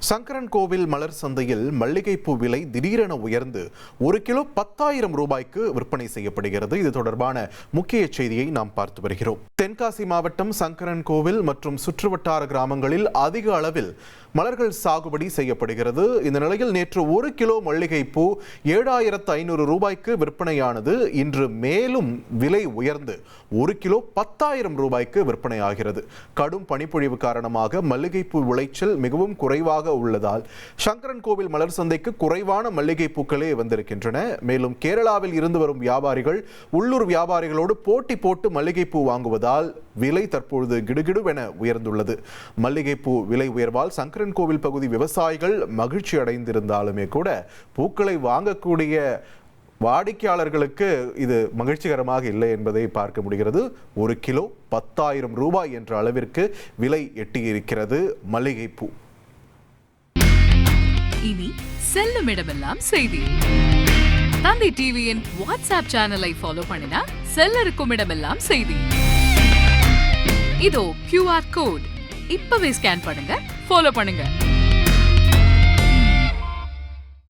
சங்கரன்கோவில் மலர் சந்தையில் மல்லிகைப்பூ விலை திடீரென உயர்ந்து 1 கிலோ 10,000 ரூபாய்க்கு விற்பனை செய்யப்படுகிறது. இது தொடர்பான முக்கிய செய்தியை நாம் பார்த்து வருகிறோம். தென்காசி மாவட்டம் சங்கரன்கோவில் மற்றும் சுற்றுவட்டார கிராமங்களில் அதிக அளவில் மலர்கள் சாகுபடி செய்யப்படுகிறது. இந்த நிலையில் நேற்று 1 கிலோ மல்லிகைப்பூ 7,500 ரூபாய்க்கு விற்பனையானது. இன்று மேலும் விலை உயர்ந்து 1 கிலோ 10,000 ரூபாய்க்கு விற்பனை ஆகிறது. கடும் பனிப்பொழிவு காரணமாக மல்லிகைப்பூ விளைச்சல் மிகவும் குறைவாக உள்ளதால் சங்கரன்கோவில் மலர் சந்தைக்கு குறைவான மல்லிகை பூக்களே வந்திருக்கின்றன. மேலும் கேரளாவில் இருந்து வரும் வியாபாரிகள் உள்ளூர் வியாபாரிகளோடு போட்டி போட்டு மல்லிகைப்பூ வாங்குவதால் விலை தற்பொழுது கிடுகிடுவென உயர்ந்துள்ளது. மல்லிகைப்பூ விலை உயர்வால் சங்கரன்கோவில் பகுதி விவசாயிகள் மகிழ்ச்சி அடைந்திருந்தாலுமே கூட பூக்களை வாங்கக்கூடிய வாடிக்கையாளர்களுக்கு இது மகிழ்ச்சிகரமாக இல்லை என்பதை பார்க்க முடிகிறது. 1 கிலோ 10,000 ரூபாய் என்ற அளவிற்கு விலை எட்டியிருக்கிறது மல்லிகைப்பூ. இனி செல்லும் இடமெல்லாம் செய்தி. தந்தை டிவியின் வாட்ஸ்அப் சேனலை ஃபாலோ பண்ணினா செல்ல இருக்கும் இடமெல்லாம் செய்தி. இதோ QR கோட் இப்பவே ஸ்கேன் பண்ணுங்க, ஃபாலோ பண்ணுங்க.